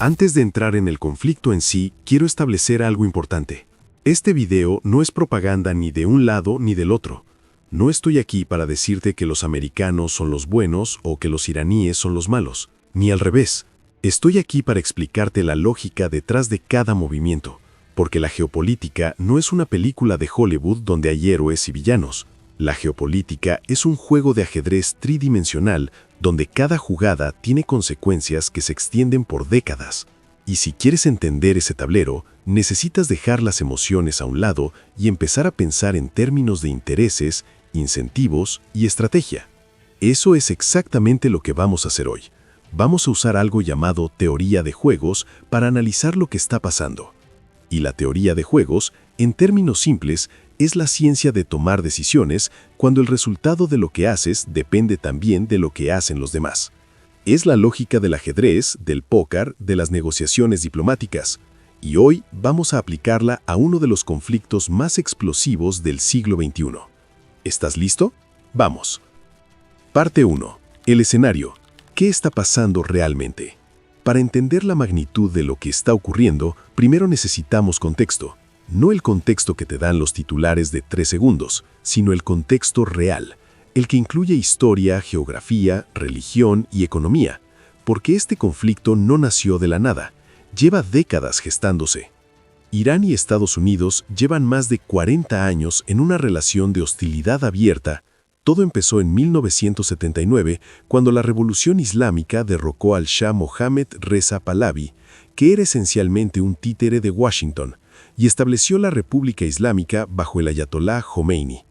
Antes de entrar en el conflicto en sí, quiero establecer algo importante. Este video no es propaganda ni de un lado ni del otro. No estoy aquí para decirte que los americanos son los buenos o que los iraníes son los malos, ni al revés. Estoy aquí para explicarte la lógica detrás de cada movimiento, porque la geopolítica no es una película de Hollywood donde hay héroes y villanos. La geopolítica es un juego de ajedrez tridimensional donde cada jugada tiene consecuencias que se extienden por décadas. Y si quieres entender ese tablero, necesitas dejar las emociones a un lado y empezar a pensar en términos de intereses, incentivos y estrategia. Eso es exactamente lo que vamos a hacer hoy. Vamos a usar algo llamado teoría de juegos para analizar lo que está pasando. Y la teoría de juegos, en términos simples, es la ciencia de tomar decisiones cuando el resultado de lo que haces depende también de lo que hacen los demás. Es la lógica del ajedrez, del póker, de las negociaciones diplomáticas. Y hoy vamos a aplicarla a uno de los conflictos más explosivos del siglo XXI. ¿Estás listo? Vamos. Parte 1. El escenario. ¿Qué está pasando realmente? Para entender la magnitud de lo que está ocurriendo, primero necesitamos contexto. No el contexto que te dan los titulares de 3 segundos, sino el contexto real, el que incluye historia, geografía, religión y economía, porque este conflicto no nació de la nada, lleva décadas gestándose. Irán y Estados Unidos llevan más de 40 años en una relación de hostilidad abierta. Todo empezó en 1979, cuando la Revolución Islámica derrocó al Shah Mohammad Reza Pahlavi, que era esencialmente un títere de Washington, y estableció la República Islámica bajo el Ayatolá Jomeini.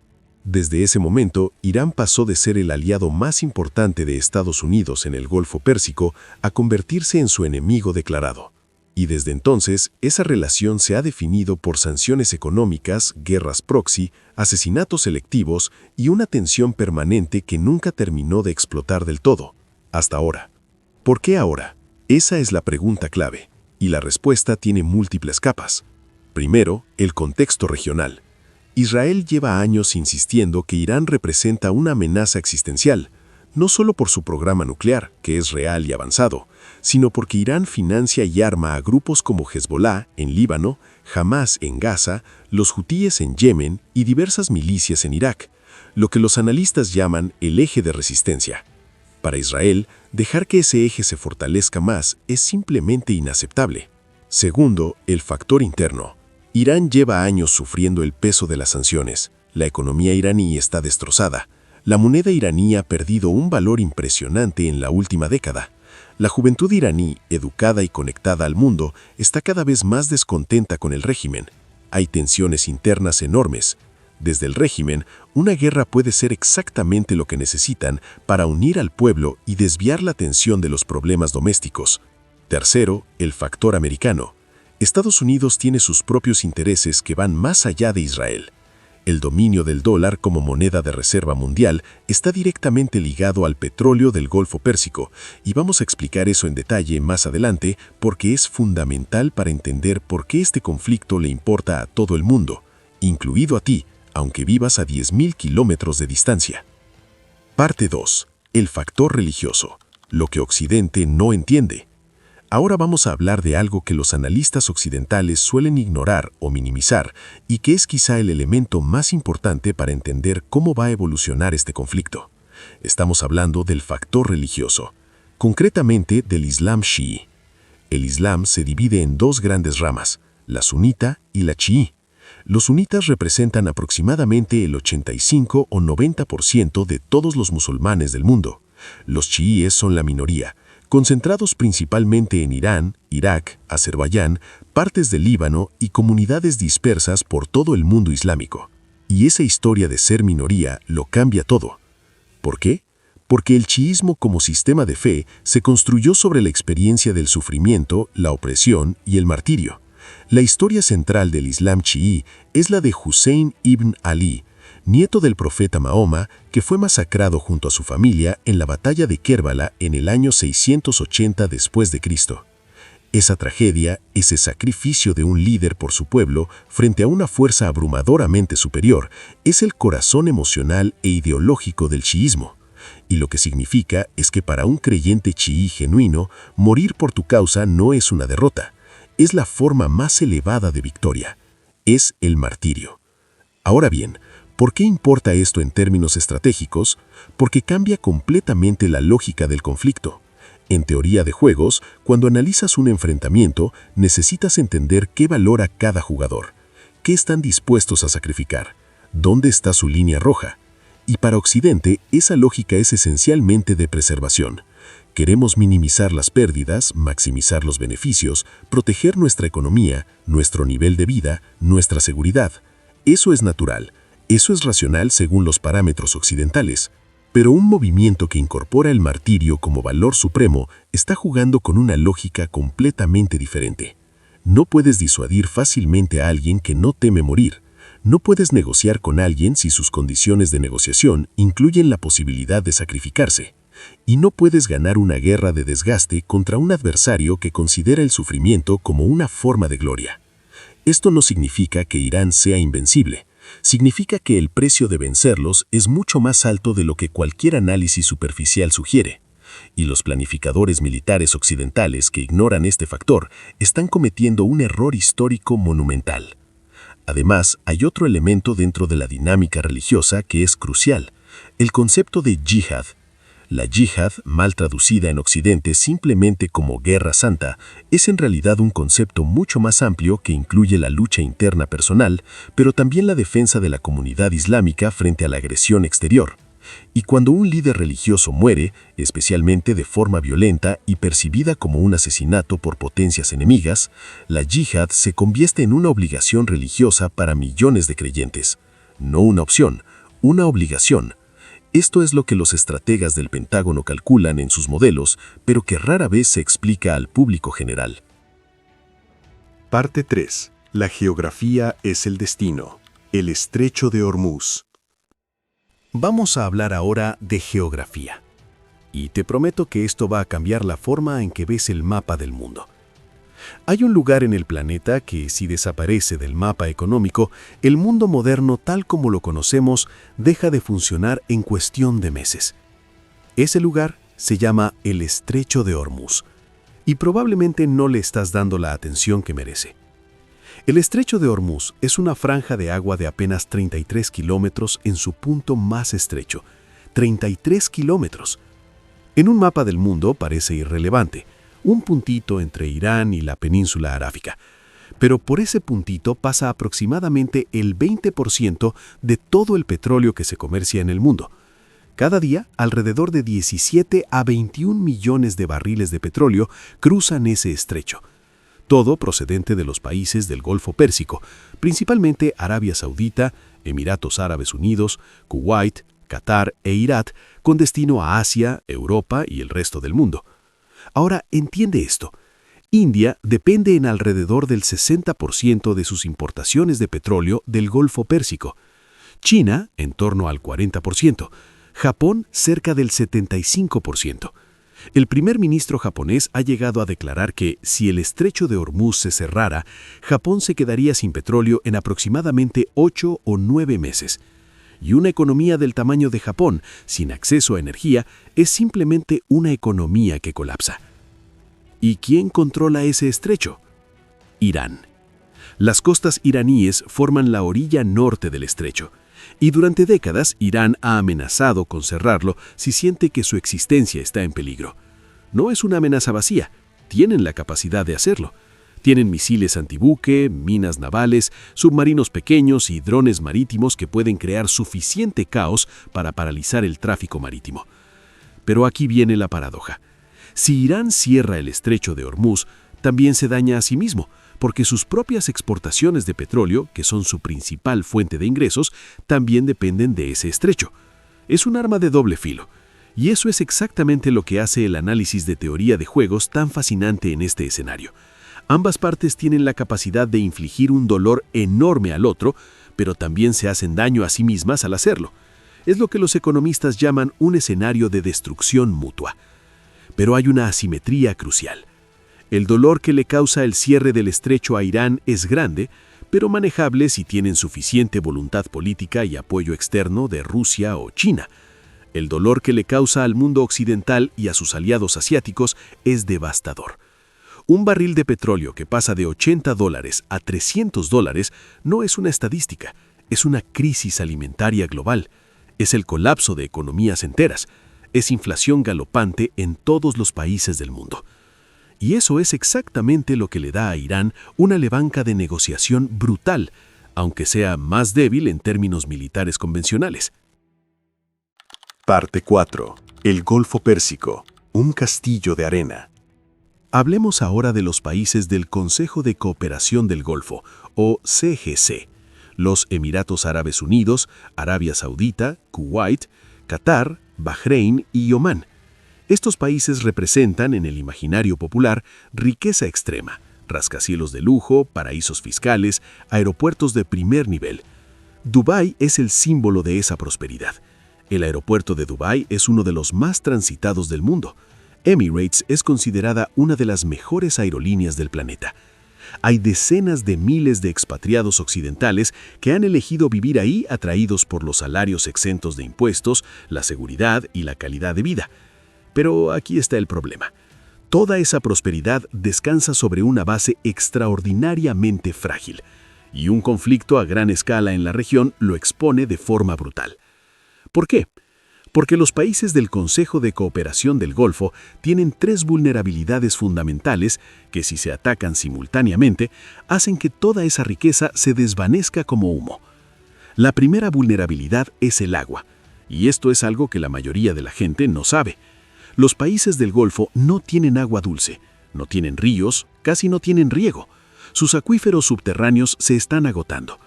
Desde ese momento, Irán pasó de ser el aliado más importante de Estados Unidos en el Golfo Pérsico a convertirse en su enemigo declarado. Y desde entonces, esa relación se ha definido por sanciones económicas, guerras proxy, asesinatos selectivos y una tensión permanente que nunca terminó de explotar del todo, hasta ahora. ¿Por qué ahora? Esa es la pregunta clave, y la respuesta tiene múltiples capas. Primero, el contexto regional. Israel lleva años insistiendo que Irán representa una amenaza existencial, no solo por su programa nuclear, que es real y avanzado, sino porque Irán financia y arma a grupos como Hezbollah en Líbano, Hamás en Gaza, los hutíes en Yemen y diversas milicias en Irak, lo que los analistas llaman el eje de resistencia. Para Israel, dejar que ese eje se fortalezca más es simplemente inaceptable. Segundo, el factor interno. Irán lleva años sufriendo el peso de las sanciones. La economía iraní está destrozada. La moneda iraní ha perdido un valor impresionante en la última década. La juventud iraní, educada y conectada al mundo, está cada vez más descontenta con el régimen. Hay tensiones internas enormes. Desde el régimen, una guerra puede ser exactamente lo que necesitan para unir al pueblo y desviar la atención de los problemas domésticos. Tercero, el factor americano. Estados Unidos tiene sus propios intereses que van más allá de Israel. El dominio del dólar como moneda de reserva mundial está directamente ligado al petróleo del Golfo Pérsico, y vamos a explicar eso en detalle más adelante porque es fundamental para entender por qué este conflicto le importa a todo el mundo, incluido a ti, aunque vivas a 10.000 kilómetros de distancia. Parte 2. El factor religioso. Lo que Occidente no entiende. Ahora vamos a hablar de algo que los analistas occidentales suelen ignorar o minimizar y que es quizá el elemento más importante para entender cómo va a evolucionar este conflicto. Estamos hablando del factor religioso, concretamente del Islam chií. El Islam se divide en dos grandes ramas, la sunita y la chií. Los sunitas representan aproximadamente el 85 o 90% de todos los musulmanes del mundo. Los chiíes son la minoría, concentrados principalmente en Irán, Irak, Azerbaiyán, partes del Líbano y comunidades dispersas por todo el mundo islámico. Y esa historia de ser minoría lo cambia todo. ¿Por qué? Porque el chiismo como sistema de fe se construyó sobre la experiencia del sufrimiento, la opresión y el martirio. La historia central del Islam chií es la de Hussein ibn Ali, nieto del profeta Mahoma, que fue masacrado junto a su familia en la batalla de Kérbala en el año 680 después de Cristo. Esa tragedia, ese sacrificio de un líder por su pueblo frente a una fuerza abrumadoramente superior, es el corazón emocional e ideológico del chiismo. Y lo que significa es que para un creyente chií genuino, morir por tu causa no es una derrota, es la forma más elevada de victoria, es el martirio. Ahora bien, ¿por qué importa esto en términos estratégicos? Porque cambia completamente la lógica del conflicto. En teoría de juegos, cuando analizas un enfrentamiento, necesitas entender qué valora cada jugador, qué están dispuestos a sacrificar, dónde está su línea roja. Y para Occidente, esa lógica es esencialmente de preservación. Queremos minimizar las pérdidas, maximizar los beneficios, proteger nuestra economía, nuestro nivel de vida, nuestra seguridad. Eso es natural, eso es racional según los parámetros occidentales. Pero un movimiento que incorpora el martirio como valor supremo está jugando con una lógica completamente diferente. No puedes disuadir fácilmente a alguien que no teme morir. No puedes negociar con alguien si sus condiciones de negociación incluyen la posibilidad de sacrificarse. Y no puedes ganar una guerra de desgaste contra un adversario que considera el sufrimiento como una forma de gloria. Esto no significa que Irán sea invencible. Significa que el precio de vencerlos es mucho más alto de lo que cualquier análisis superficial sugiere. Y los planificadores militares occidentales que ignoran este factor están cometiendo un error histórico monumental. Además, hay otro elemento dentro de la dinámica religiosa que es crucial, el concepto de yihad. La yihad, mal traducida en Occidente simplemente como guerra santa, es en realidad un concepto mucho más amplio que incluye la lucha interna personal, pero también la defensa de la comunidad islámica frente a la agresión exterior. Y cuando un líder religioso muere, especialmente de forma violenta y percibida como un asesinato por potencias enemigas, la yihad se convierte en una obligación religiosa para millones de creyentes. No una opción, una obligación. Esto es lo que los estrategas del Pentágono calculan en sus modelos, pero que rara vez se explica al público general. Parte 3. La geografía es el destino. El Estrecho de Hormuz. Vamos a hablar ahora de geografía. Y te prometo que esto va a cambiar la forma en que ves el mapa del mundo. Hay un lugar en el planeta que, si desaparece del mapa económico, el mundo moderno tal como lo conocemos deja de funcionar en cuestión de meses. Ese lugar se llama el Estrecho de Hormuz, y probablemente no le estás dando la atención que merece. El Estrecho de Hormuz es una franja de agua de apenas 33 kilómetros en su punto más estrecho. 33 kilómetros. En un mapa del mundo parece irrelevante, un puntito entre Irán y la península arábica. Pero por ese puntito pasa aproximadamente el 20% de todo el petróleo que se comercia en el mundo. Cada día, alrededor de 17 a 21 millones de barriles de petróleo cruzan ese estrecho. Todo procedente de los países del Golfo Pérsico, principalmente Arabia Saudita, Emiratos Árabes Unidos, Kuwait, Qatar e Irak, con destino a Asia, Europa y el resto del mundo. Ahora, entiende esto. India depende en alrededor del 60% de sus importaciones de petróleo del Golfo Pérsico. China, en torno al 40%. Japón, cerca del 75%. El primer ministro japonés ha llegado a declarar que, si el Estrecho de Hormuz se cerrara, Japón se quedaría sin petróleo en aproximadamente 8 o 9 meses. Y una economía del tamaño de Japón, sin acceso a energía, es simplemente una economía que colapsa. ¿Y quién controla ese estrecho? Irán. Las costas iraníes forman la orilla norte del estrecho. Y durante décadas, Irán ha amenazado con cerrarlo si siente que su existencia está en peligro. No es una amenaza vacía, tienen la capacidad de hacerlo. Tienen misiles antibuque, minas navales, submarinos pequeños y drones marítimos que pueden crear suficiente caos para paralizar el tráfico marítimo. Pero aquí viene la paradoja. Si Irán cierra el Estrecho de Hormuz, también se daña a sí mismo, porque sus propias exportaciones de petróleo, que son su principal fuente de ingresos, también dependen de ese estrecho. Es un arma de doble filo. Y eso es exactamente lo que hace el análisis de teoría de juegos tan fascinante en este escenario. Ambas partes tienen la capacidad de infligir un dolor enorme al otro, pero también se hacen daño a sí mismas al hacerlo. Es lo que los economistas llaman un escenario de destrucción mutua. Pero hay una asimetría crucial. El dolor que le causa el cierre del estrecho a Irán es grande, pero manejable si tienen suficiente voluntad política y apoyo externo de Rusia o China. El dolor que le causa al mundo occidental y a sus aliados asiáticos es devastador. Un barril de petróleo que pasa de $80 a $300 no es una estadística, es una crisis alimentaria global. Es el colapso de economías enteras. Es inflación galopante en todos los países del mundo. Y eso es exactamente lo que le da a Irán una levanca de negociación brutal, aunque sea más débil en términos militares convencionales. Parte 4. El Golfo Pérsico, un castillo de arena. Hablemos ahora de los países del Consejo de Cooperación del Golfo, o CGC, los Emiratos Árabes Unidos, Arabia Saudita, Kuwait, Qatar, Bahrein y Omán. Estos países representan en el imaginario popular riqueza extrema, rascacielos de lujo, paraísos fiscales, aeropuertos de primer nivel. Dubái es el símbolo de esa prosperidad. El aeropuerto de Dubái es uno de los más transitados del mundo. Emirates es considerada una de las mejores aerolíneas del planeta. Hay decenas de miles de expatriados occidentales que han elegido vivir ahí atraídos por los salarios exentos de impuestos, la seguridad y la calidad de vida. Pero aquí está el problema. Toda esa prosperidad descansa sobre una base extraordinariamente frágil, y un conflicto a gran escala en la región lo expone de forma brutal. ¿Por qué? Porque los países del Consejo de Cooperación del Golfo tienen 3 vulnerabilidades fundamentales que, si se atacan simultáneamente, hacen que toda esa riqueza se desvanezca como humo. La primera vulnerabilidad es el agua, y esto es algo que la mayoría de la gente no sabe. Los países del Golfo no tienen agua dulce, no tienen ríos, casi no tienen riego. Sus acuíferos subterráneos se están agotando.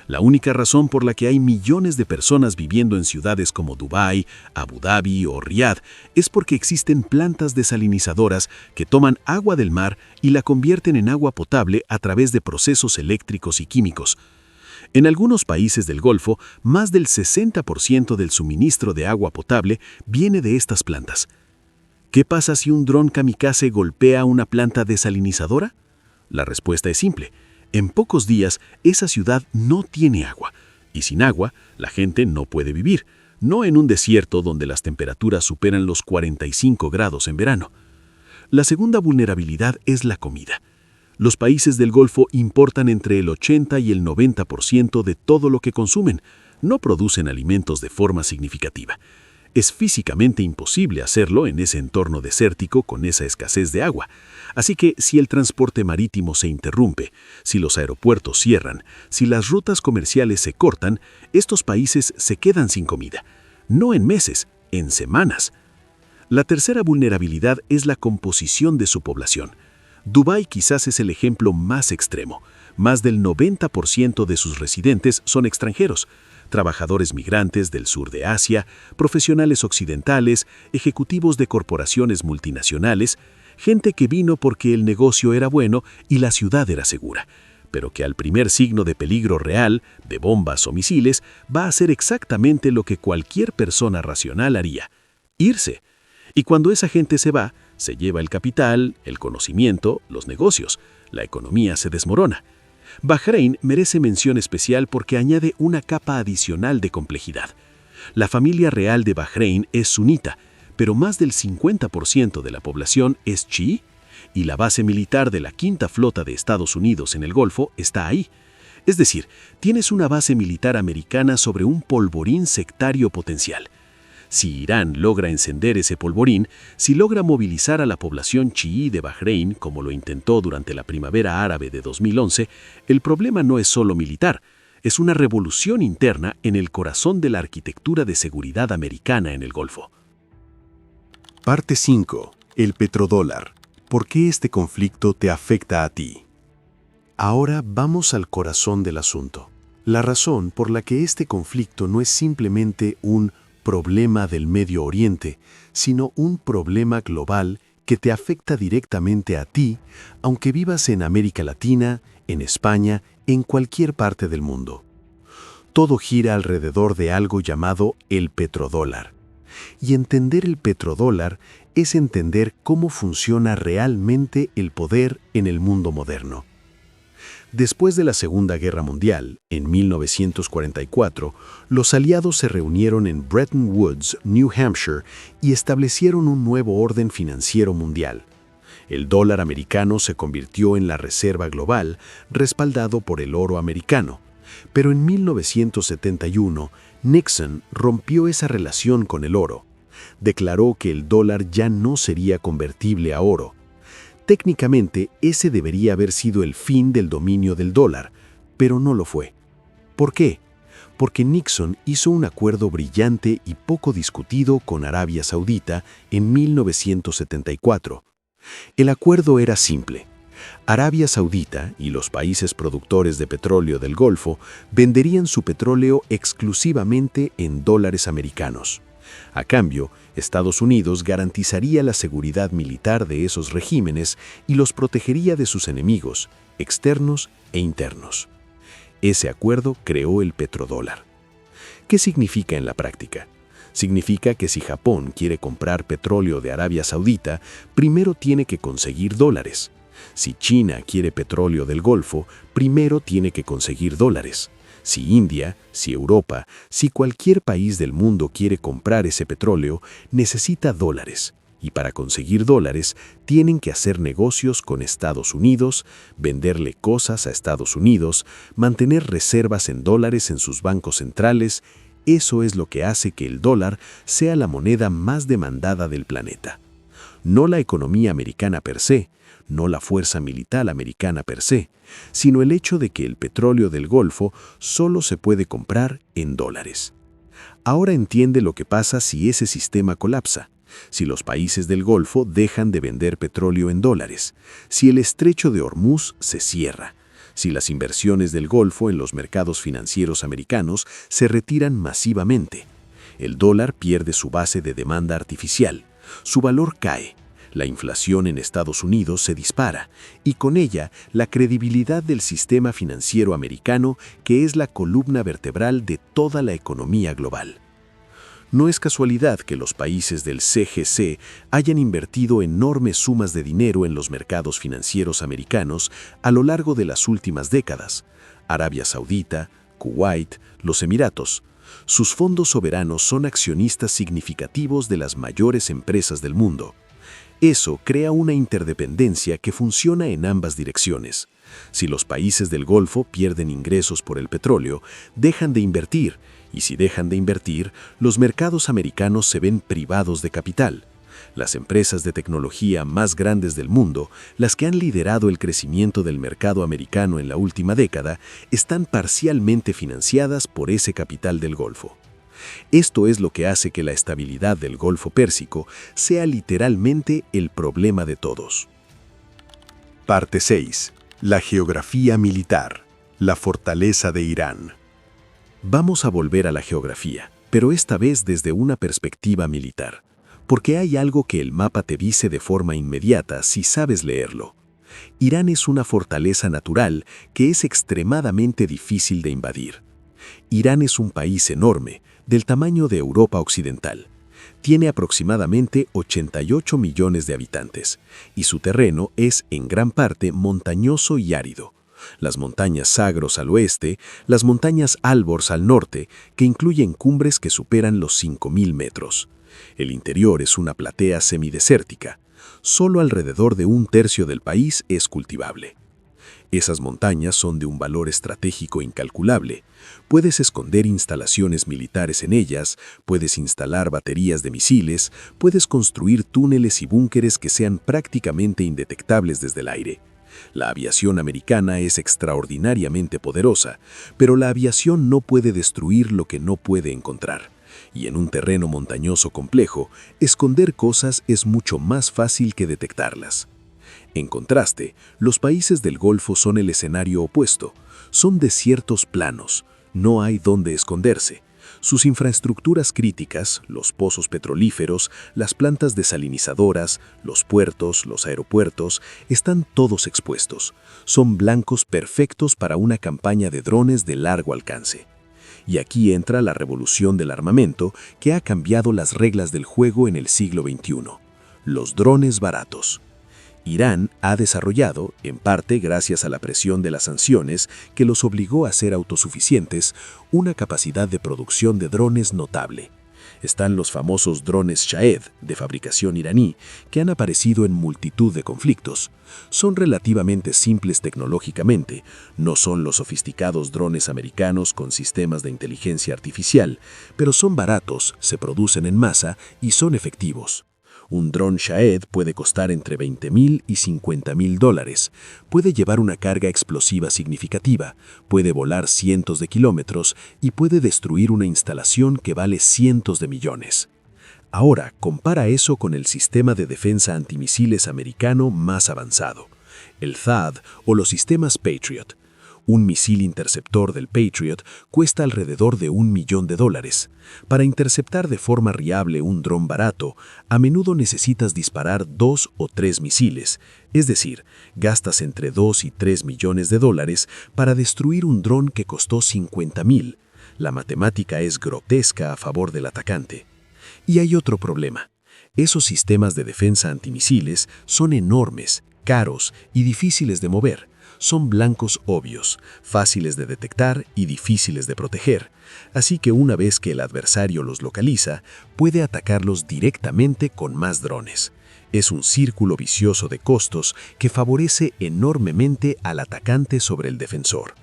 La única razón por la que hay millones de personas viviendo en ciudades como Dubái, Abu Dhabi o Riad es porque existen plantas desalinizadoras que toman agua del mar y la convierten en agua potable a través de procesos eléctricos y químicos. En algunos países del Golfo, más del 60% del suministro de agua potable viene de estas plantas. ¿Qué pasa si un dron kamikaze golpea una planta desalinizadora? La respuesta es simple. En pocos días, esa ciudad no tiene agua, y sin agua, la gente no puede vivir, no en un desierto donde las temperaturas superan los 45 grados en verano. La segunda vulnerabilidad es la comida. Los países del Golfo importan entre el 80 y el 90% de todo lo que consumen. No producen alimentos de forma significativa. Es físicamente imposible hacerlo en ese entorno desértico con esa escasez de agua. Así que si el transporte marítimo se interrumpe, si los aeropuertos cierran, si las rutas comerciales se cortan, estos países se quedan sin comida. No en meses, en semanas. La tercera vulnerabilidad es la composición de su población. Dubái quizás es el ejemplo más extremo. Más del 90% de sus residentes son extranjeros. Trabajadores migrantes del sur de Asia, profesionales occidentales, ejecutivos de corporaciones multinacionales, gente que vino porque el negocio era bueno y la ciudad era segura, pero que al primer signo de peligro real, de bombas o misiles, va a hacer exactamente lo que cualquier persona racional haría: irse. Y cuando esa gente se va, se lleva el capital, el conocimiento, los negocios. La economía se desmorona. Bahrein merece mención especial porque añade una capa adicional de complejidad. La familia real de Bahrein es sunita, pero más del 50% de la población es chií, y la base militar de la Quinta Flota de Estados Unidos en el Golfo está ahí. Es decir, tienes una base militar americana sobre un polvorín sectario potencial. Si Irán logra encender ese polvorín, si logra movilizar a la población chií de Bahrein, como lo intentó durante la primavera árabe de 2011, el problema no es solo militar, es una revolución interna en el corazón de la arquitectura de seguridad americana en el Golfo. Parte 5. El petrodólar. ¿Por qué este conflicto te afecta a ti? Ahora vamos al corazón del asunto. La razón por la que este conflicto no es simplemente un problema del Medio Oriente, sino un problema global que te afecta directamente a ti, aunque vivas en América Latina, en España, en cualquier parte del mundo. Todo gira alrededor de algo llamado el petrodólar. Y entender el petrodólar es entender cómo funciona realmente el poder en el mundo moderno. Después de la Segunda Guerra Mundial, en 1944, los aliados se reunieron en Bretton Woods, New Hampshire, y establecieron un nuevo orden financiero mundial. El dólar americano se convirtió en la reserva global, respaldado por el oro americano. Pero en 1971, Nixon rompió esa relación con el oro. Declaró que el dólar ya no sería convertible a oro. Técnicamente, ese debería haber sido el fin del dominio del dólar, pero no lo fue. ¿Por qué? Porque Nixon hizo un acuerdo brillante y poco discutido con Arabia Saudita en 1974. El acuerdo era simple. Arabia Saudita y los países productores de petróleo del Golfo venderían su petróleo exclusivamente en dólares americanos. A cambio, Estados Unidos garantizaría la seguridad militar de esos regímenes y los protegería de sus enemigos, externos e internos. Ese acuerdo creó el petrodólar. ¿Qué significa en la práctica? Significa que si Japón quiere comprar petróleo de Arabia Saudita, primero tiene que conseguir dólares. Si China quiere petróleo del Golfo, primero tiene que conseguir dólares. Si India, si Europa, si cualquier país del mundo quiere comprar ese petróleo, necesita dólares. Y para conseguir dólares, tienen que hacer negocios con Estados Unidos, venderle cosas a Estados Unidos, mantener reservas en dólares en sus bancos centrales. Eso es lo que hace que el dólar sea la moneda más demandada del planeta. No la economía americana per se, no la fuerza militar americana per se, sino el hecho de que el petróleo del Golfo solo se puede comprar en dólares. Ahora entiende lo que pasa si ese sistema colapsa, si los países del Golfo dejan de vender petróleo en dólares, si el estrecho de Hormuz se cierra, si las inversiones del Golfo en los mercados financieros americanos se retiran masivamente. El dólar pierde su base de demanda artificial, su valor cae. La inflación en Estados Unidos se dispara y con ella la credibilidad del sistema financiero americano, que es la columna vertebral de toda la economía global. No es casualidad que los países del CGC hayan invertido enormes sumas de dinero en los mercados financieros americanos a lo largo de las últimas décadas. Arabia Saudita, Kuwait, los Emiratos. Sus fondos soberanos son accionistas significativos de las mayores empresas del mundo. Eso crea una interdependencia que funciona en ambas direcciones. Si los países del Golfo pierden ingresos por el petróleo, dejan de invertir, y si dejan de invertir, los mercados americanos se ven privados de capital. Las empresas de tecnología más grandes del mundo, las que han liderado el crecimiento del mercado americano en la última década, están parcialmente financiadas por ese capital del Golfo. Esto es lo que hace que la estabilidad del Golfo Pérsico sea literalmente el problema de todos. Parte 6. La geografía militar. La fortaleza de Irán. Vamos a volver a la geografía, pero esta vez desde una perspectiva militar, porque hay algo que el mapa te dice de forma inmediata si sabes leerlo. Irán es una fortaleza natural que es extremadamente difícil de invadir. Irán es un país enorme, del tamaño de Europa Occidental. Tiene aproximadamente 88 millones de habitantes, y su terreno es en gran parte montañoso y árido. Las montañas Zagros al oeste, las montañas Alborz al norte, que incluyen cumbres que superan los 5.000 metros. El interior es una platea semidesértica. Solo alrededor de un tercio del país es cultivable. Esas montañas son de un valor estratégico incalculable. Puedes esconder instalaciones militares en ellas, puedes instalar baterías de misiles, puedes construir túneles y búnkeres que sean prácticamente indetectables desde el aire. La aviación americana es extraordinariamente poderosa, pero la aviación no puede destruir lo que no puede encontrar. Y en un terreno montañoso complejo, esconder cosas es mucho más fácil que detectarlas. En contraste, los países del Golfo son el escenario opuesto. Son desiertos planos, no hay dónde esconderse. Sus infraestructuras críticas, los pozos petrolíferos, las plantas desalinizadoras, los puertos, los aeropuertos, están todos expuestos. Son blancos perfectos para una campaña de drones de largo alcance. Y aquí entra la revolución del armamento que ha cambiado las reglas del juego en el siglo XXI. Los drones baratos. Irán ha desarrollado, en parte gracias a la presión de las sanciones que los obligó a ser autosuficientes, una capacidad de producción de drones notable. Están los famosos drones Shahed, de fabricación iraní, que han aparecido en multitud de conflictos. Son relativamente simples tecnológicamente, no son los sofisticados drones americanos con sistemas de inteligencia artificial, pero son baratos, se producen en masa y son efectivos. Un dron Shahed puede costar entre $20,000 y $50,000. Puede llevar una carga explosiva significativa, puede volar cientos de kilómetros y puede destruir una instalación que vale cientos de millones. Ahora, compara eso con el sistema de defensa antimisiles americano más avanzado, el THAAD o los sistemas Patriot. Un misil interceptor del Patriot cuesta alrededor de $1 millón. Para interceptar de forma viable un dron barato, a menudo necesitas disparar 2 o 3 misiles, es decir, gastas entre $2 y $3 millones para destruir un dron que costó $50,000. La matemática es grotesca a favor del atacante. Y hay otro problema. Esos sistemas de defensa antimisiles son enormes, caros y difíciles de mover. Son blancos obvios, fáciles de detectar y difíciles de proteger, así que una vez que el adversario los localiza, puede atacarlos directamente con más drones. Es un círculo vicioso de costos que favorece enormemente al atacante sobre el defensor.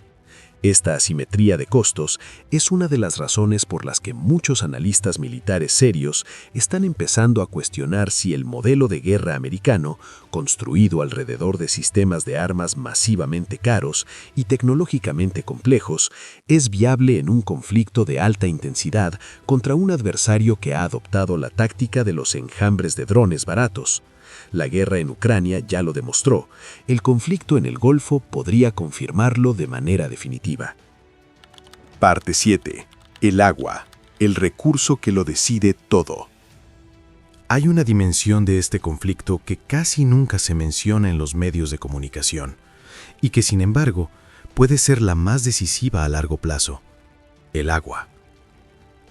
Esta asimetría de costos es una de las razones por las que muchos analistas militares serios están empezando a cuestionar si el modelo de guerra americano, construido alrededor de sistemas de armas masivamente caros y tecnológicamente complejos, es viable en un conflicto de alta intensidad contra un adversario que ha adoptado la táctica de los enjambres de drones baratos. La guerra en Ucrania ya lo demostró. El conflicto en el Golfo podría confirmarlo de manera definitiva. Parte 7. El agua, el recurso que lo decide todo. Hay una dimensión de este conflicto que casi nunca se menciona en los medios de comunicación y que, sin embargo, puede ser la más decisiva a largo plazo: el agua.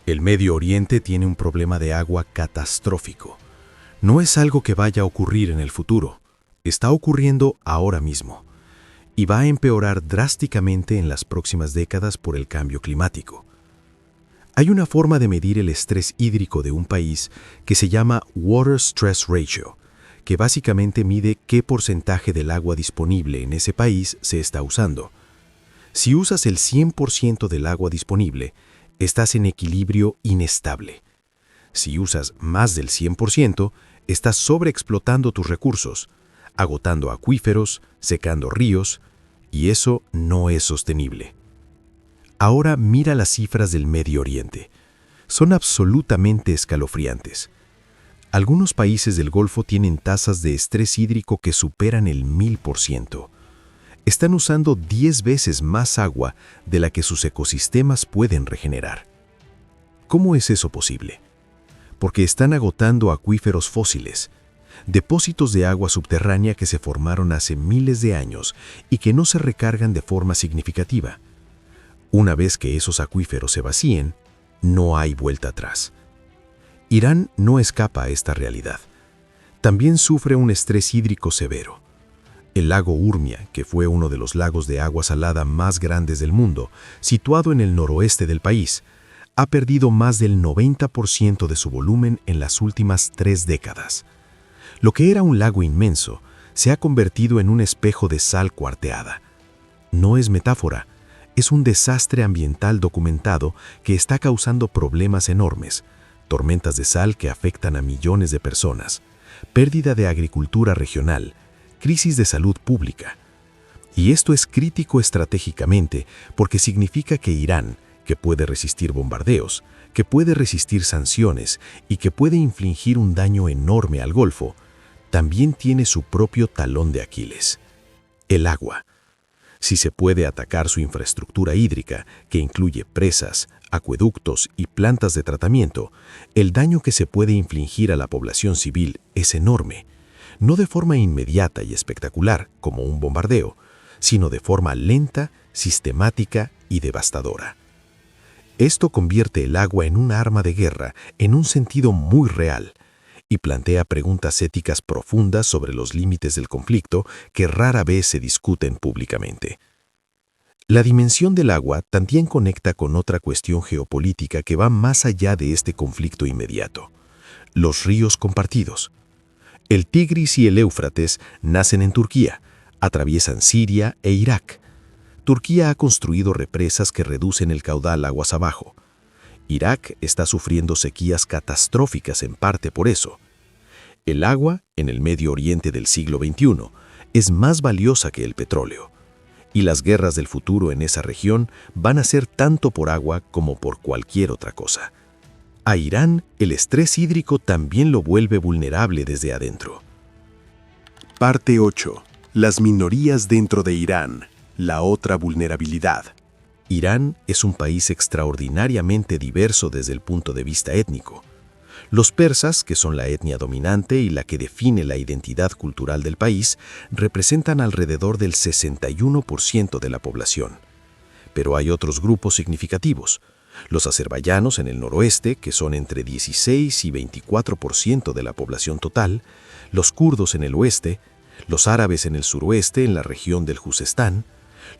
El Medio Oriente tiene un problema de agua catastrófico. No es algo que vaya a ocurrir en el futuro, está ocurriendo ahora mismo, y va a empeorar drásticamente en las próximas décadas por el cambio climático. Hay una forma de medir el estrés hídrico de un país que se llama Water Stress Ratio, que básicamente mide qué porcentaje del agua disponible en ese país se está usando. Si usas el 100% del agua disponible, estás en equilibrio inestable. Si usas más del 100%, estás sobreexplotando tus recursos, agotando acuíferos, secando ríos, y eso no es sostenible. Ahora mira las cifras del Medio Oriente. Son absolutamente escalofriantes. Algunos países del Golfo tienen tasas de estrés hídrico que superan el 1000%. Están usando 10 veces más agua de la que sus ecosistemas pueden regenerar. ¿Cómo es eso posible? Porque están agotando acuíferos fósiles, depósitos de agua subterránea que se formaron hace miles de años y que no se recargan de forma significativa. Una vez que esos acuíferos se vacíen, no hay vuelta atrás. Irán no escapa a esta realidad. También sufre un estrés hídrico severo. El lago Urmia, que fue uno de los lagos de agua salada más grandes del mundo, situado en el noroeste del país, ha perdido más del 90% de su volumen en las últimas 3 décadas. Lo que era un lago inmenso se ha convertido en un espejo de sal cuarteada. No es metáfora, es un desastre ambiental documentado que está causando problemas enormes, tormentas de sal que afectan a millones de personas, pérdida de agricultura regional, crisis de salud pública. Y esto es crítico estratégicamente porque significa que Irán, que puede resistir bombardeos, que puede resistir sanciones y que puede infligir un daño enorme al Golfo, también tiene su propio talón de Aquiles: el agua. Si se puede atacar su infraestructura hídrica, que incluye presas, acueductos y plantas de tratamiento, el daño que se puede infligir a la población civil es enorme, no de forma inmediata y espectacular como un bombardeo, sino de forma lenta, sistemática y devastadora. Esto convierte el agua en un arma de guerra en un sentido muy real, y plantea preguntas éticas profundas sobre los límites del conflicto que rara vez se discuten públicamente. La dimensión del agua también conecta con otra cuestión geopolítica que va más allá de este conflicto inmediato: los ríos compartidos. El Tigris y el Éufrates nacen en Turquía, atraviesan Siria e Irak. Turquía ha construido represas que reducen el caudal aguas abajo. Irak está sufriendo sequías catastróficas en parte por eso. El agua, en el Medio Oriente del siglo XXI, es más valiosa que el petróleo. Y las guerras del futuro en esa región van a ser tanto por agua como por cualquier otra cosa. A Irán, el estrés hídrico también lo vuelve vulnerable desde adentro. Parte 8. Las minorías dentro de Irán. La otra vulnerabilidad. Irán es un país extraordinariamente diverso desde el punto de vista étnico. Los persas, que son la etnia dominante y la que define la identidad cultural del país, representan alrededor del 61% de la población. Pero hay otros grupos significativos. Los azerbaiyanos en el noroeste, que son entre 16 y 24% de la población total, los kurdos en el oeste, los árabes en el suroeste en la región del Juzestán,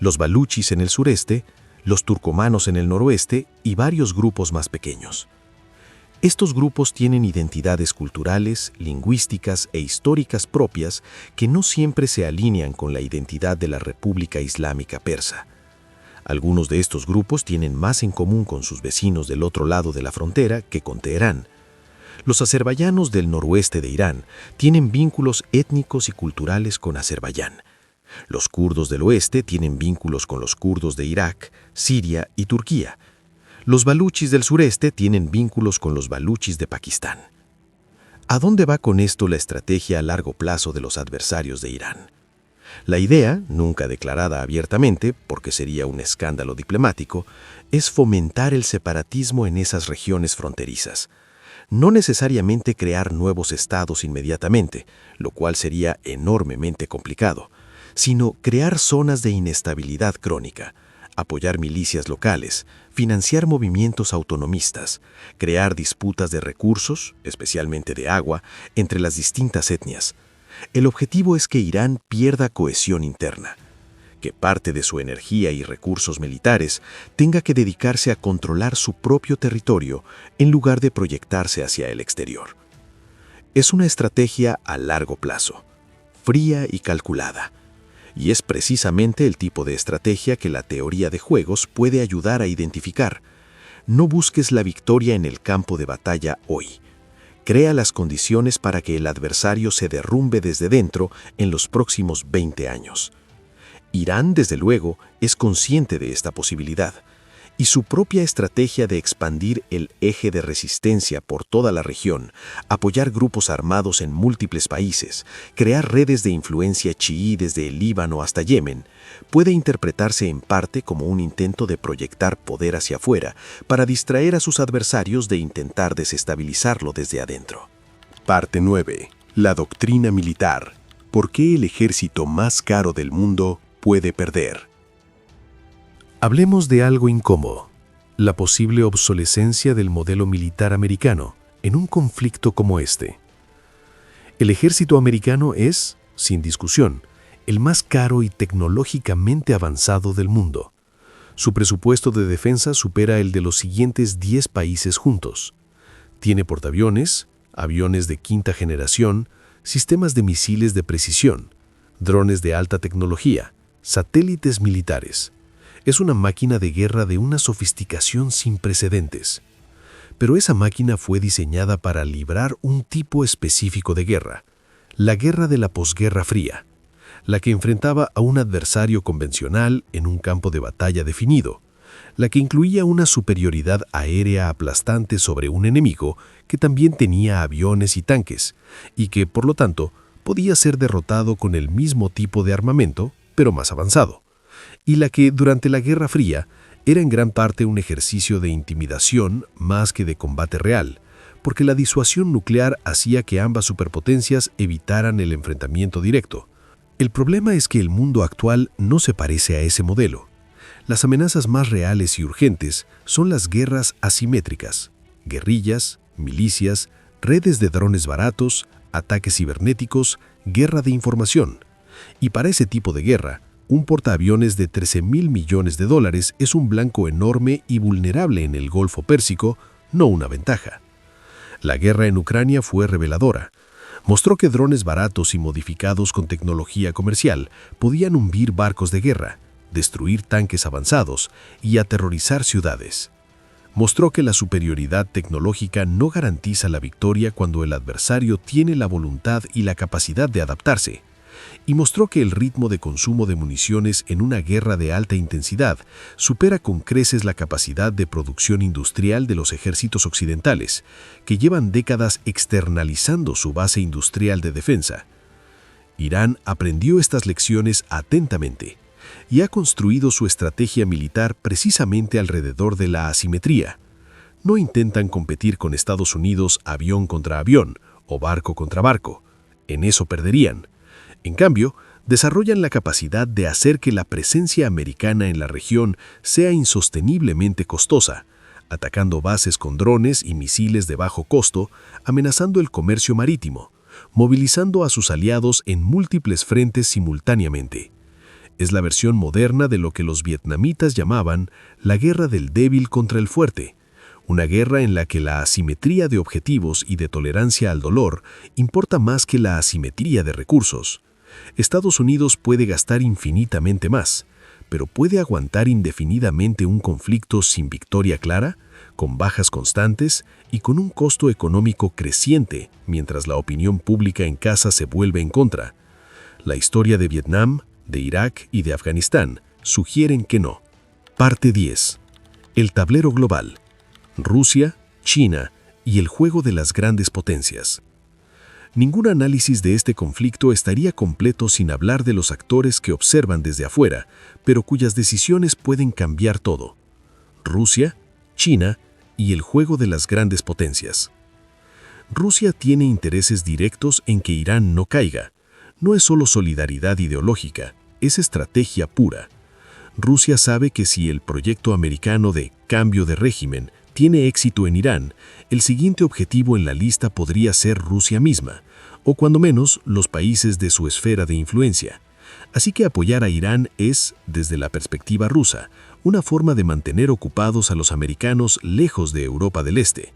los baluchis en el sureste, los turcomanos en el noroeste y varios grupos más pequeños. Estos grupos tienen identidades culturales, lingüísticas e históricas propias que no siempre se alinean con la identidad de la República Islámica Persa. Algunos de estos grupos tienen más en común con sus vecinos del otro lado de la frontera que con Teherán. Los azerbaiyanos del noroeste de Irán tienen vínculos étnicos y culturales con Azerbaiyán. Los kurdos del oeste tienen vínculos con los kurdos de Irak, Siria y Turquía. Los baluchis del sureste tienen vínculos con los baluchis de Pakistán. ¿A dónde va con esto la estrategia a largo plazo de los adversarios de Irán? La idea, nunca declarada abiertamente, porque sería un escándalo diplomático, es fomentar el separatismo en esas regiones fronterizas. No necesariamente crear nuevos estados inmediatamente, lo cual sería enormemente complicado, sino crear zonas de inestabilidad crónica, apoyar milicias locales, financiar movimientos autonomistas, crear disputas de recursos, especialmente de agua, entre las distintas etnias. El objetivo es que Irán pierda cohesión interna, que parte de su energía y recursos militares tenga que dedicarse a controlar su propio territorio en lugar de proyectarse hacia el exterior. Es una estrategia a largo plazo, fría y calculada, y es precisamente el tipo de estrategia que la teoría de juegos puede ayudar a identificar. No busques la victoria en el campo de batalla hoy. Crea las condiciones para que el adversario se derrumbe desde dentro en los próximos 20 años. Irán, desde luego, es consciente de esta posibilidad, y su propia estrategia de expandir el eje de resistencia por toda la región, apoyar grupos armados en múltiples países, crear redes de influencia chií desde el Líbano hasta Yemen, puede interpretarse en parte como un intento de proyectar poder hacia afuera para distraer a sus adversarios de intentar desestabilizarlo desde adentro. Parte 9. La doctrina militar. ¿Por qué el ejército más caro del mundo puede perder? Hablemos de algo incómodo: la posible obsolescencia del modelo militar americano en un conflicto como este. El ejército americano es, sin discusión, el más caro y tecnológicamente avanzado del mundo. Su presupuesto de defensa supera el de los siguientes 10 países juntos. Tiene portaaviones, aviones de quinta generación, sistemas de misiles de precisión, drones de alta tecnología, satélites militares. Es una máquina de guerra de una sofisticación sin precedentes. Pero esa máquina fue diseñada para librar un tipo específico de guerra, la guerra de la posguerra fría, la que enfrentaba a un adversario convencional en un campo de batalla definido, la que incluía una superioridad aérea aplastante sobre un enemigo que también tenía aviones y tanques, y que, por lo tanto, podía ser derrotado con el mismo tipo de armamento, pero más avanzado, y la que, durante la Guerra Fría, era en gran parte un ejercicio de intimidación más que de combate real, porque la disuasión nuclear hacía que ambas superpotencias evitaran el enfrentamiento directo. El problema es que el mundo actual no se parece a ese modelo. Las amenazas más reales y urgentes son las guerras asimétricas: guerrillas, milicias, redes de drones baratos, ataques cibernéticos, guerra de información. Y para ese tipo de guerra, un portaaviones de $13.000 millones es un blanco enorme y vulnerable en el Golfo Pérsico, no una ventaja. La guerra en Ucrania fue reveladora. Mostró que drones baratos y modificados con tecnología comercial podían hundir barcos de guerra, destruir tanques avanzados y aterrorizar ciudades. Mostró que la superioridad tecnológica no garantiza la victoria cuando el adversario tiene la voluntad y la capacidad de adaptarse. Y mostró que el ritmo de consumo de municiones en una guerra de alta intensidad supera con creces la capacidad de producción industrial de los ejércitos occidentales, que llevan décadas externalizando su base industrial de defensa. Irán aprendió estas lecciones atentamente y ha construido su estrategia militar precisamente alrededor de la asimetría. No intentan competir con Estados Unidos avión contra avión o barco contra barco. En eso perderían. En cambio, desarrollan la capacidad de hacer que la presencia americana en la región sea insosteniblemente costosa, atacando bases con drones y misiles de bajo costo, amenazando el comercio marítimo, movilizando a sus aliados en múltiples frentes simultáneamente. Es la versión moderna de lo que los vietnamitas llamaban la guerra del débil contra el fuerte, una guerra en la que la asimetría de objetivos y de tolerancia al dolor importa más que la asimetría de recursos. Estados Unidos puede gastar infinitamente más, pero ¿puede aguantar indefinidamente un conflicto sin victoria clara, con bajas constantes y con un costo económico creciente mientras la opinión pública en casa se vuelve en contra? La historia de Vietnam, de Irak y de Afganistán sugieren que no. Parte 10. El tablero global. Rusia, China y el juego de las grandes potencias. Ningún análisis de este conflicto estaría completo sin hablar de los actores que observan desde afuera, pero cuyas decisiones pueden cambiar todo. Rusia, China y el juego de las grandes potencias. Rusia tiene intereses directos en que Irán no caiga. No es solo solidaridad ideológica, es estrategia pura. Rusia sabe que si el proyecto americano de cambio de régimen tiene éxito en Irán, el siguiente objetivo en la lista podría ser Rusia misma, o cuando menos los países de su esfera de influencia. Así que apoyar a Irán es, desde la perspectiva rusa, una forma de mantener ocupados a los americanos lejos de Europa del Este.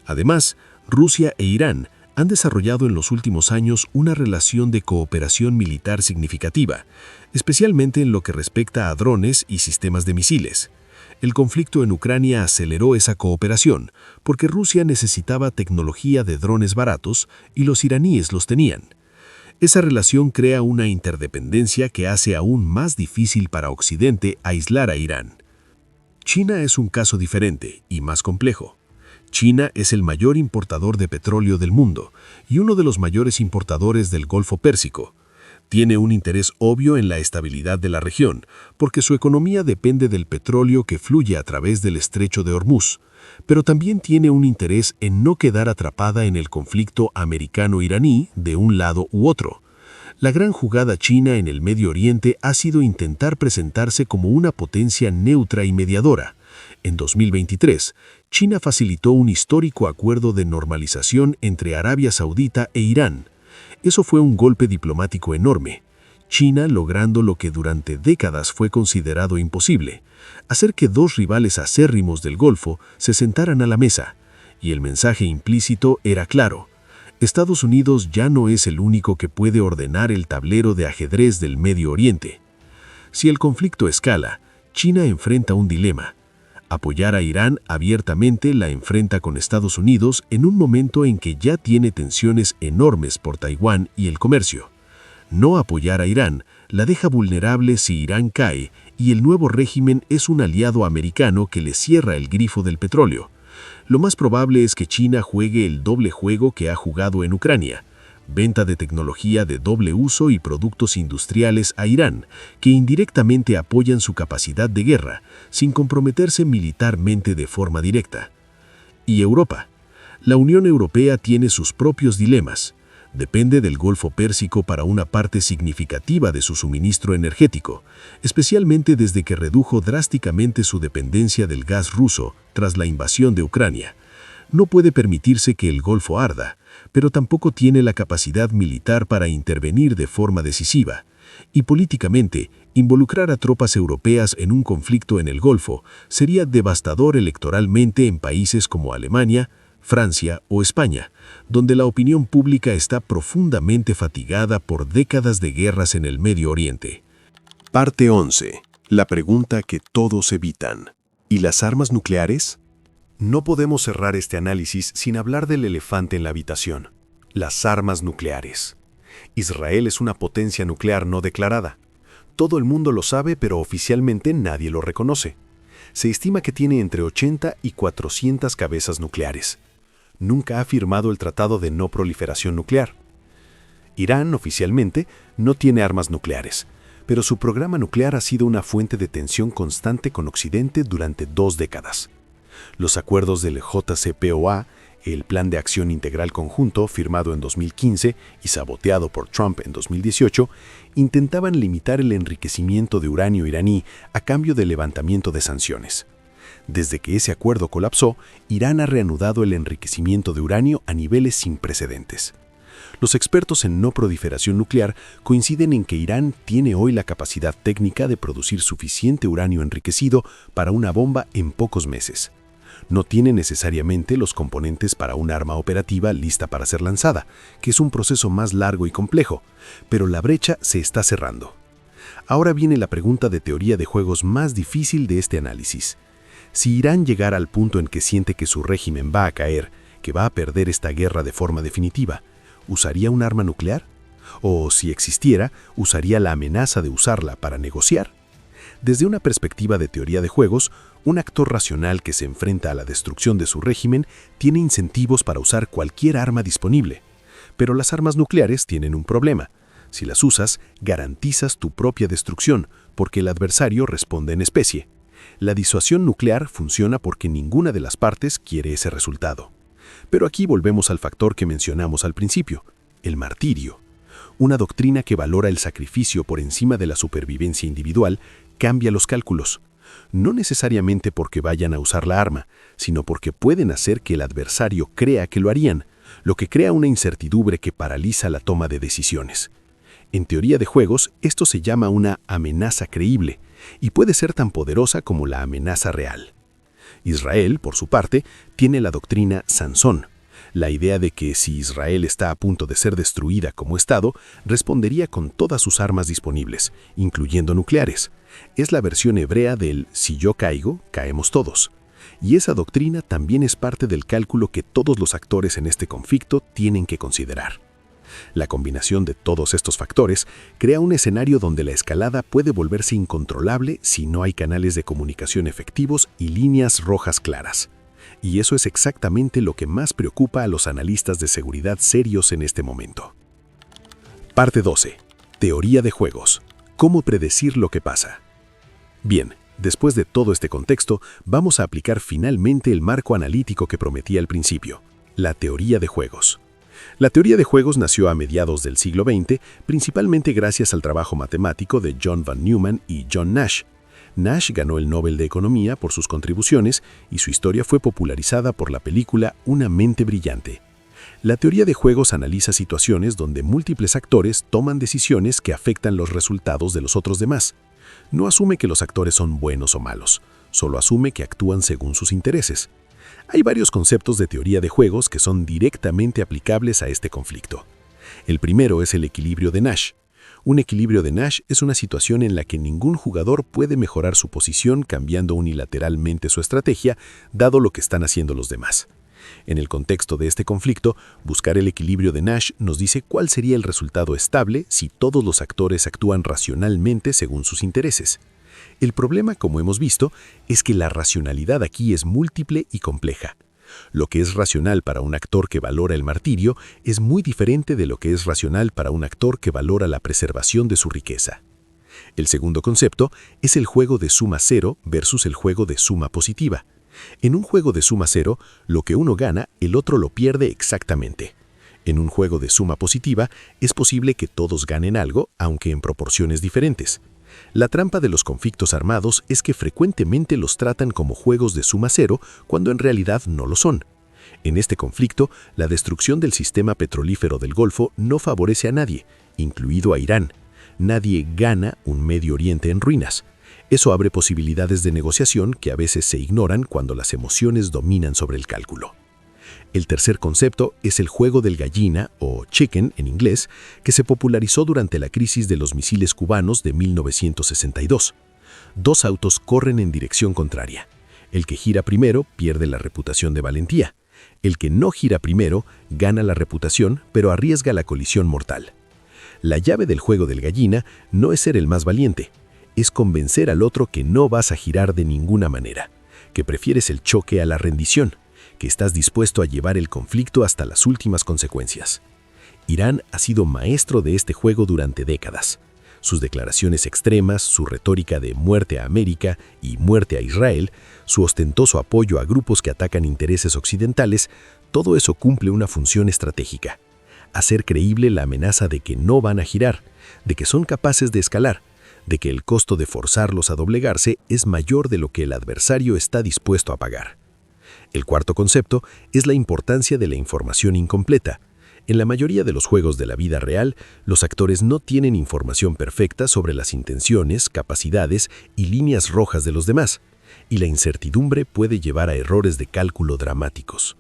Además, Rusia e Irán han desarrollado en los últimos años una relación de cooperación militar significativa, especialmente en lo que respecta a drones y sistemas de misiles. El conflicto en Ucrania aceleró esa cooperación, porque Rusia necesitaba tecnología de drones baratos y los iraníes los tenían. Esa relación crea una interdependencia que hace aún más difícil para Occidente aislar a Irán. China es un caso diferente y más complejo. China es el mayor importador de petróleo del mundo y uno de los mayores importadores del Golfo Pérsico. Tiene un interés obvio en la estabilidad de la región, porque su economía depende del petróleo que fluye a través del estrecho de Hormuz, pero también tiene un interés en no quedar atrapada en el conflicto americano-iraní de un lado u otro. La gran jugada china en el Medio Oriente ha sido intentar presentarse como una potencia neutra y mediadora. En 2023, China facilitó un histórico acuerdo de normalización entre Arabia Saudita e Irán. Eso fue un golpe diplomático enorme. China logrando lo que durante décadas fue considerado imposible, hacer que dos rivales acérrimos del Golfo se sentaran a la mesa. Y el mensaje implícito era claro. Estados Unidos ya no es el único que puede ordenar el tablero de ajedrez del Medio Oriente. Si el conflicto escala, China enfrenta un dilema. Apoyar a Irán abiertamente la enfrenta con Estados Unidos en un momento en que ya tiene tensiones enormes por Taiwán y el comercio. No apoyar a Irán la deja vulnerable si Irán cae y el nuevo régimen es un aliado americano que le cierra el grifo del petróleo. Lo más probable es que China juegue el doble juego que ha jugado en Ucrania. Venta de tecnología de doble uso y productos industriales a Irán, que indirectamente apoyan su capacidad de guerra, sin comprometerse militarmente de forma directa. Y Europa. La Unión Europea tiene sus propios dilemas. Depende del Golfo Pérsico para una parte significativa de su suministro energético, especialmente desde que redujo drásticamente su dependencia del gas ruso tras la invasión de Ucrania. no puede permitirse que el Golfo arda, pero tampoco tiene la capacidad militar para intervenir de forma decisiva. Y políticamente, involucrar a tropas europeas en un conflicto en el Golfo sería devastador electoralmente en países como Alemania, Francia o España, donde la opinión pública está profundamente fatigada por décadas de guerras en el Medio Oriente. Parte 11. La pregunta que todos evitan. ¿Y las armas nucleares? No podemos cerrar este análisis sin hablar del elefante en la habitación: las armas nucleares. Israel es una potencia nuclear no declarada. Todo el mundo lo sabe, pero oficialmente nadie lo reconoce. Se estima que tiene entre 80 y 400 cabezas nucleares. Nunca ha firmado el Tratado de No Proliferación Nuclear. Irán, oficialmente, no tiene armas nucleares, pero su programa nuclear ha sido una fuente de tensión constante con Occidente durante 2 décadas. Los acuerdos del JCPOA, el Plan de Acción Integral Conjunto, firmado en 2015 y saboteado por Trump en 2018, intentaban limitar el enriquecimiento de uranio iraní a cambio del levantamiento de sanciones. Desde que ese acuerdo colapsó, Irán ha reanudado el enriquecimiento de uranio a niveles sin precedentes. Los expertos en no proliferación nuclear coinciden en que Irán tiene hoy la capacidad técnica de producir suficiente uranio enriquecido para una bomba en pocos meses. No tiene necesariamente los componentes para un arma operativa lista para ser lanzada, que es un proceso más largo y complejo, pero la brecha se está cerrando. Ahora viene la pregunta de teoría de juegos más difícil de este análisis. Si Irán llegara al punto en que siente que su régimen va a caer, que va a perder esta guerra de forma definitiva, ¿usaría un arma nuclear? O, si existiera, ¿usaría la amenaza de usarla para negociar? Desde una perspectiva de teoría de juegos, un actor racional que se enfrenta a la destrucción de su régimen tiene incentivos para usar cualquier arma disponible. Pero las armas nucleares tienen un problema. Si las usas, garantizas tu propia destrucción, porque el adversario responde en especie. La disuasión nuclear funciona porque ninguna de las partes quiere ese resultado. Pero aquí volvemos al factor que mencionamos al principio: el martirio. Una doctrina que valora el sacrificio por encima de la supervivencia individual cambia los cálculos. No necesariamente porque vayan a usar la arma, sino porque pueden hacer que el adversario crea que lo harían, lo que crea una incertidumbre que paraliza la toma de decisiones. En teoría de juegos, esto se llama una amenaza creíble, y puede ser tan poderosa como la amenaza real. Israel, por su parte, tiene la doctrina Sansón, la idea de que si Israel está a punto de ser destruida como Estado, respondería con todas sus armas disponibles, incluyendo nucleares. Es la versión hebrea del «si yo caigo, caemos todos». Y esa doctrina también es parte del cálculo que todos los actores en este conflicto tienen que considerar. La combinación de todos estos factores crea un escenario donde la escalada puede volverse incontrolable si no hay canales de comunicación efectivos y líneas rojas claras. Y eso es exactamente lo que más preocupa a los analistas de seguridad serios en este momento. Parte 12. Teoría de juegos. ¿Cómo predecir lo que pasa? Bien, después de todo este contexto, vamos a aplicar finalmente el marco analítico que prometí al principio: la teoría de juegos. La teoría de juegos nació a mediados del siglo XX, principalmente gracias al trabajo matemático de John von Neumann y John Nash. Nash ganó el Nobel de Economía por sus contribuciones y su historia fue popularizada por la película Una mente brillante. La teoría de juegos analiza situaciones donde múltiples actores toman decisiones que afectan los resultados de los otros demás. No asume que los actores son buenos o malos, solo asume que actúan según sus intereses. Hay varios conceptos de teoría de juegos que son directamente aplicables a este conflicto. El primero es el equilibrio de Nash. Un equilibrio de Nash es una situación en la que ningún jugador puede mejorar su posición cambiando unilateralmente su estrategia, dado lo que están haciendo los demás. En el contexto de este conflicto, buscar el equilibrio de Nash nos dice cuál sería el resultado estable si todos los actores actúan racionalmente según sus intereses. El problema, como hemos visto, es que la racionalidad aquí es múltiple y compleja. Lo que es racional para un actor que valora el martirio es muy diferente de lo que es racional para un actor que valora la preservación de su riqueza. El segundo concepto es el juego de suma cero versus el juego de suma positiva. En un juego de suma cero, lo que uno gana, el otro lo pierde exactamente. En un juego de suma positiva, es posible que todos ganen algo, aunque en proporciones diferentes. La trampa de los conflictos armados es que frecuentemente los tratan como juegos de suma cero cuando en realidad no lo son. En este conflicto, la destrucción del sistema petrolífero del Golfo no favorece a nadie, incluido a Irán. Nadie gana un Medio Oriente en ruinas. Eso abre posibilidades de negociación que a veces se ignoran cuando las emociones dominan sobre el cálculo. El tercer concepto es el juego del gallina, o chicken en inglés, que se popularizó durante la crisis de los misiles cubanos de 1962. Dos autos corren en dirección contraria. El que gira primero pierde la reputación de valentía. El que no gira primero gana la reputación, pero arriesga la colisión mortal. La llave del juego del gallina no es ser el más valiente, es convencer al otro que no vas a girar de ninguna manera, que prefieres el choque a la rendición, que estás dispuesto a llevar el conflicto hasta las últimas consecuencias. Irán ha sido maestro de este juego durante décadas. Sus declaraciones extremas, su retórica de muerte a América y muerte a Israel, su ostentoso apoyo a grupos que atacan intereses occidentales, todo eso cumple una función estratégica: hacer creíble la amenaza de que no van a girar, de que son capaces de escalar, de que el costo de forzarlos a doblegarse es mayor de lo que el adversario está dispuesto a pagar. El cuarto concepto es la importancia de la información incompleta. En la mayoría de los juegos de la vida real, los actores no tienen información perfecta sobre las intenciones, capacidades y líneas rojas de los demás, y la incertidumbre puede llevar a errores de cálculo dramáticos.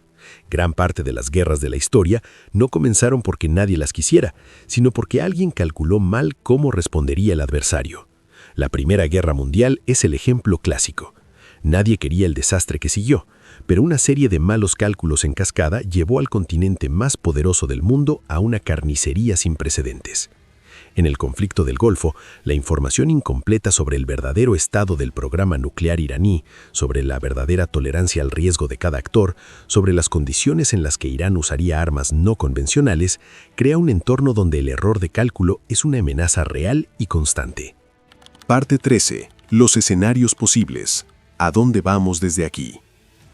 Gran parte de las guerras de la historia no comenzaron porque nadie las quisiera, sino porque alguien calculó mal cómo respondería el adversario. La Primera Guerra Mundial es el ejemplo clásico. Nadie quería el desastre que siguió, pero una serie de malos cálculos en cascada llevó al continente más poderoso del mundo a una carnicería sin precedentes. En el conflicto del Golfo, la información incompleta sobre el verdadero estado del programa nuclear iraní, sobre la verdadera tolerancia al riesgo de cada actor, sobre las condiciones en las que Irán usaría armas no convencionales, crea un entorno donde el error de cálculo es una amenaza real y constante. Parte 13. Los escenarios posibles. ¿A dónde vamos desde aquí?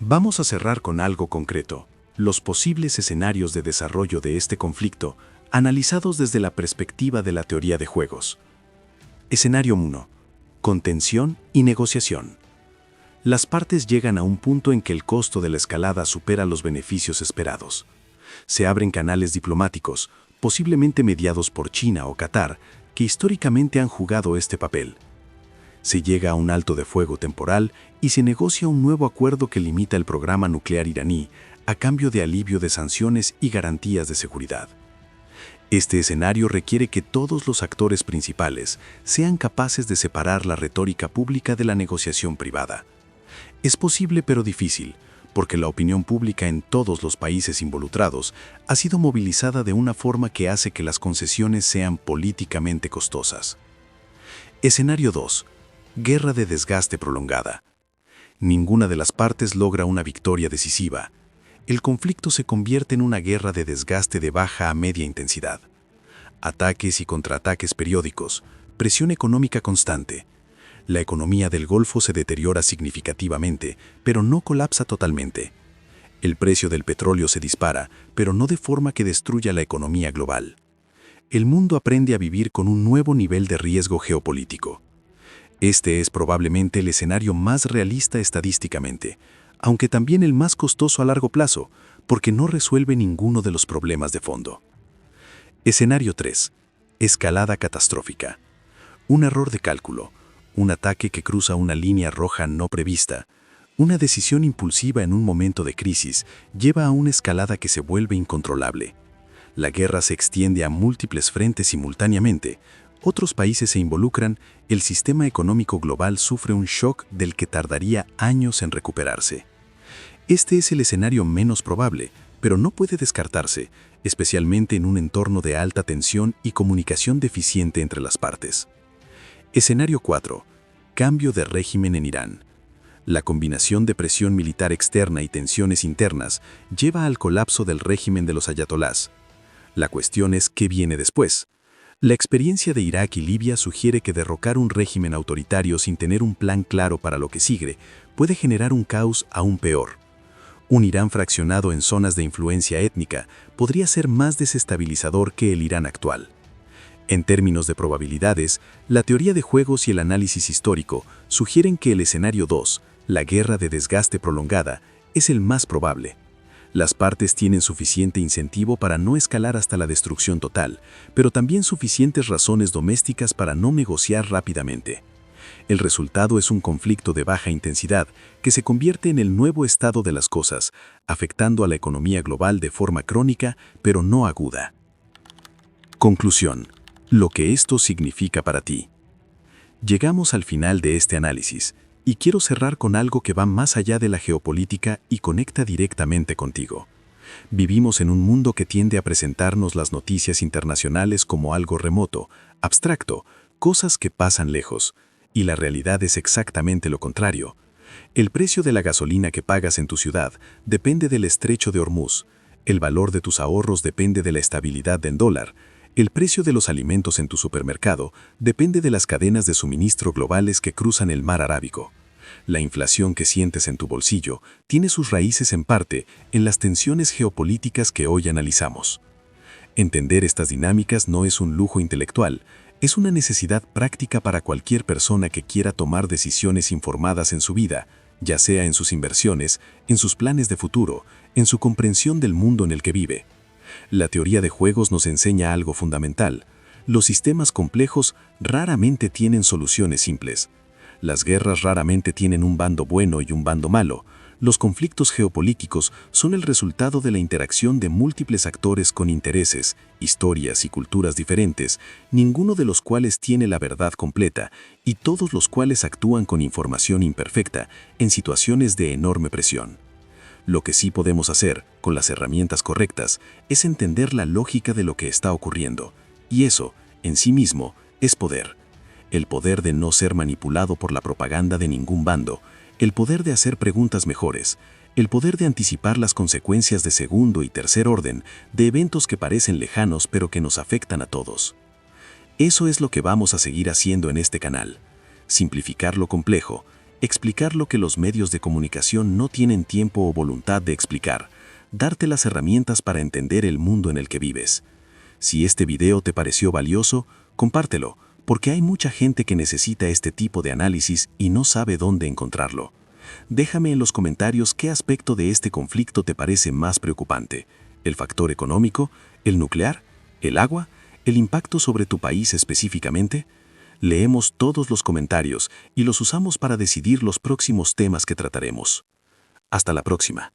Vamos a cerrar con algo concreto: los posibles escenarios de desarrollo de este conflicto, analizados desde la perspectiva de la teoría de juegos. Escenario 1. Contención y negociación. Las partes llegan a un punto en que el costo de la escalada supera los beneficios esperados. Se abren canales diplomáticos, posiblemente mediados por China o Qatar, que históricamente han jugado este papel. Se llega a un alto de fuego temporal y se negocia un nuevo acuerdo que limita el programa nuclear iraní a cambio de alivio de sanciones y garantías de seguridad. Este escenario requiere que todos los actores principales sean capaces de separar la retórica pública de la negociación privada. Es posible pero difícil, porque la opinión pública en todos los países involucrados ha sido movilizada de una forma que hace que las concesiones sean políticamente costosas. Escenario 2. Guerra de desgaste prolongada. Ninguna de las partes logra una victoria decisiva. El conflicto se convierte en una guerra de desgaste de baja a media intensidad. Ataques y contraataques periódicos, presión económica constante. La economía del Golfo se deteriora significativamente, pero no colapsa totalmente. El precio del petróleo se dispara, pero no de forma que destruya la economía global. El mundo aprende a vivir con un nuevo nivel de riesgo geopolítico. Este es probablemente el escenario más realista estadísticamente, aunque también el más costoso a largo plazo, porque no resuelve ninguno de los problemas de fondo. Escenario 3. Escalada catastrófica. Un error de cálculo, un ataque que cruza una línea roja no prevista, una decisión impulsiva en un momento de crisis lleva a una escalada que se vuelve incontrolable. La guerra se extiende a múltiples frentes simultáneamente. Otros países se involucran, el sistema económico global sufre un shock del que tardaría años en recuperarse. Este es el escenario menos probable, pero no puede descartarse, especialmente en un entorno de alta tensión y comunicación deficiente entre las partes. Escenario 4. Cambio de régimen en Irán. La combinación de presión militar externa y tensiones internas lleva al colapso del régimen de los ayatolás. La cuestión es qué viene después. La experiencia de Irak y Libia sugiere que derrocar un régimen autoritario sin tener un plan claro para lo que sigue puede generar un caos aún peor. Un Irán fraccionado en zonas de influencia étnica podría ser más desestabilizador que el Irán actual. En términos de probabilidades, la teoría de juegos y el análisis histórico sugieren que el escenario 2, la guerra de desgaste prolongada, es el más probable. Las partes tienen suficiente incentivo para no escalar hasta la destrucción total, pero también suficientes razones domésticas para no negociar rápidamente. El resultado es un conflicto de baja intensidad que se convierte en el nuevo estado de las cosas, afectando a la economía global de forma crónica, pero no aguda. Conclusión. Lo que esto significa para ti. Llegamos al final de este análisis, y quiero cerrar con algo que va más allá de la geopolítica y conecta directamente contigo. Vivimos en un mundo que tiende a presentarnos las noticias internacionales como algo remoto, abstracto, cosas que pasan lejos. Y la realidad es exactamente lo contrario. El precio de la gasolina que pagas en tu ciudad depende del estrecho de Hormuz. El valor de tus ahorros depende de la estabilidad del dólar. El precio de los alimentos en tu supermercado depende de las cadenas de suministro globales que cruzan el mar Arábico. La inflación que sientes en tu bolsillo tiene sus raíces en parte en las tensiones geopolíticas que hoy analizamos. Entender estas dinámicas no es un lujo intelectual, es una necesidad práctica para cualquier persona que quiera tomar decisiones informadas en su vida, ya sea en sus inversiones, en sus planes de futuro, en su comprensión del mundo en el que vive. La teoría de juegos nos enseña algo fundamental. Los sistemas complejos raramente tienen soluciones simples. Las guerras raramente tienen un bando bueno y un bando malo. Los conflictos geopolíticos son el resultado de la interacción de múltiples actores con intereses, historias y culturas diferentes, ninguno de los cuales tiene la verdad completa y todos los cuales actúan con información imperfecta en situaciones de enorme presión. Lo que sí podemos hacer, con las herramientas correctas, es entender la lógica de lo que está ocurriendo, y eso, en sí mismo, es poder. El poder de no ser manipulado por la propaganda de ningún bando, el poder de hacer preguntas mejores, el poder de anticipar las consecuencias de segundo y tercer orden de eventos que parecen lejanos pero que nos afectan a todos. Eso es lo que vamos a seguir haciendo en este canal. Simplificar lo complejo, explicar lo que los medios de comunicación no tienen tiempo o voluntad de explicar, darte las herramientas para entender el mundo en el que vives. Si este video te pareció valioso, compártelo, porque hay mucha gente que necesita este tipo de análisis y no sabe dónde encontrarlo. Déjame en los comentarios qué aspecto de este conflicto te parece más preocupante: el factor económico, el nuclear, el agua, el impacto sobre tu país específicamente. Leemos todos los comentarios y los usamos para decidir los próximos temas que trataremos. Hasta la próxima.